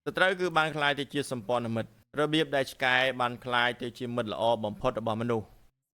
សត្រូវគឺបានក្លាយទៅជាសម្ព័ន្ធមិត្តរបៀបដែលឆ្កែបានក្លាយទៅជាមិត្តល្អបំផុតរបស់មនុស្ស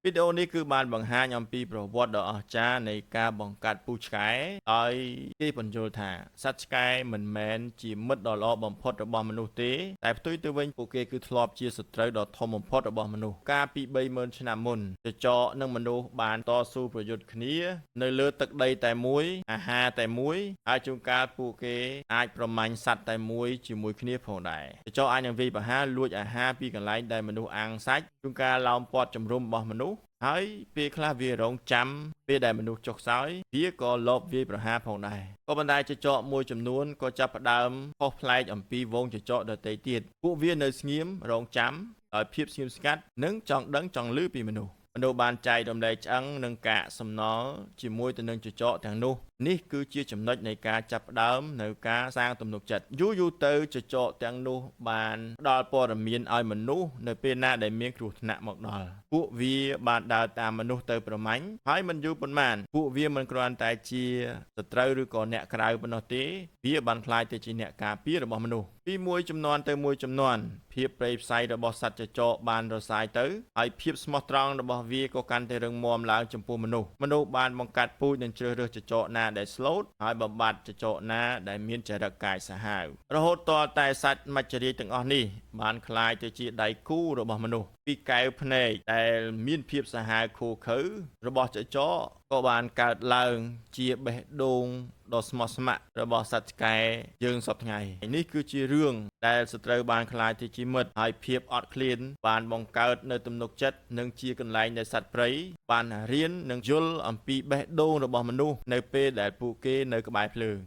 វីដេអូនេះគឺបានបង្ហាញអំពីប្រវត្តិដ៏អស្ចារ្យនៃការបង្កាត់ពូជឆ្កែដោយគេបញ្យល់ថាសត្វឆ្កែមិនមែនជាមិត្តដ៏ល្អបំផុតរបស់មនុស្សទេតែផ្ទុយទៅវិញពួកគេគឺធ្លាប់ជាសត្រូវដ៏ធំបំផុតរបស់មនុស្សកាលពី30000ឆ្នាំមុនចចកនិងមនុស្សបានតស៊ូប្រយុទ្ធគ្នានៅលើទឹកដីតែមួយអាហារតែមួយហើយជួនកាលពួកគេអាចប្រមាញ់សត្វតែមួយជាមួយគ្នាផងដែរចចកអាចនឹងវាយប្រហារលួចអាហារពីកន្លែងដែលមនុស្សអាំងសាច់ជួនកាលឡោមព័ទ្ធជំរុំរបស់មនុស្សហើយពេលខ្លះវារងចាំពេលដែលមនុស្សចុះខ្សោយវាក៏លបវាយប្រហារផងដែរក៏ប៉ុន្តែចចកមួយចំនួនក៏ចាប់ផ្ដើមខុសប្លែកអំពីវងចចកដទៃទៀតពួកវានៅស្ងៀមរងចាំដោយភាពស្ងៀមស្ងាត់និងចង់ដឹងចង់ឮពីមនុស្សបានចែករំលែកឆ្អឹងនិងកាកសំណល់ជាមួយទៅនឹងចចកទាំងនោះនេះគឺជាចំណុចនៃការចាប់ផ្ដើមនៅការសាងទំនុកចិត្តយូរទៅចចកទាំងនោះបានផ្ដល់ព័ត៌មានឲ្យមនុស្សនៅពេលណាដែលមានគ្រោះថ្នាក់មកដល់ពួកវាបានដើរតាមមនុស្សទៅប្រមាញ់ហើយមិនយូរប៉ុន្មានពួកវាមិនគ្រាន់តែជាសត្រូវឬក៏អ្នកក្រៅប៉ុណ្ណោះទេវាបានក្លាយទៅជាអ្នកការពាររបស់មនុស្សពីមួយជំនាន់ទៅមួយជំនាន់ភាពព្រៃផ្សៃរបស់សត្វចចកបានរសាយទៅហើយភាពស្មោះត្រង់របស់វាក៏កាន់តែរឹងមាំឡើងចំពោះមនុស្សបានបង្កាត់ពូជនិងជ្រើសរើសចចកណាដែលស្លូតហើយបំបត្តិចចកណាដែលមានចរិតកាយសាហាវរហូតទាល់តែសត្វមច្ចរាជទាំងអស់នេះបានក្លាយទៅជាដៃគូរបស់មនុស្សពីកែវភ្នែកដែលមានភាពសាហាវឃោរឃៅរបស់ចចកក៏បានកើតឡើងជាបេះដូងដ៏ស្មោះស្ម័គ្ររបស់សត្វឆ្កែយើងសពថ្ងៃនេះគឺជារឿងដែលសត្រូវបានក្លាយទៅជាមិត្តហើយភាពអត់ឃ្លានបានបង្កើតនៅទំនុកចិត្តនិងជាកន្លែងដែលសត្វព្រៃបានរៀននិងយល់អំពីបេះដូងរបស់មនុស្សនៅពេលដែលពួកគេនៅក្បែរភ្លើង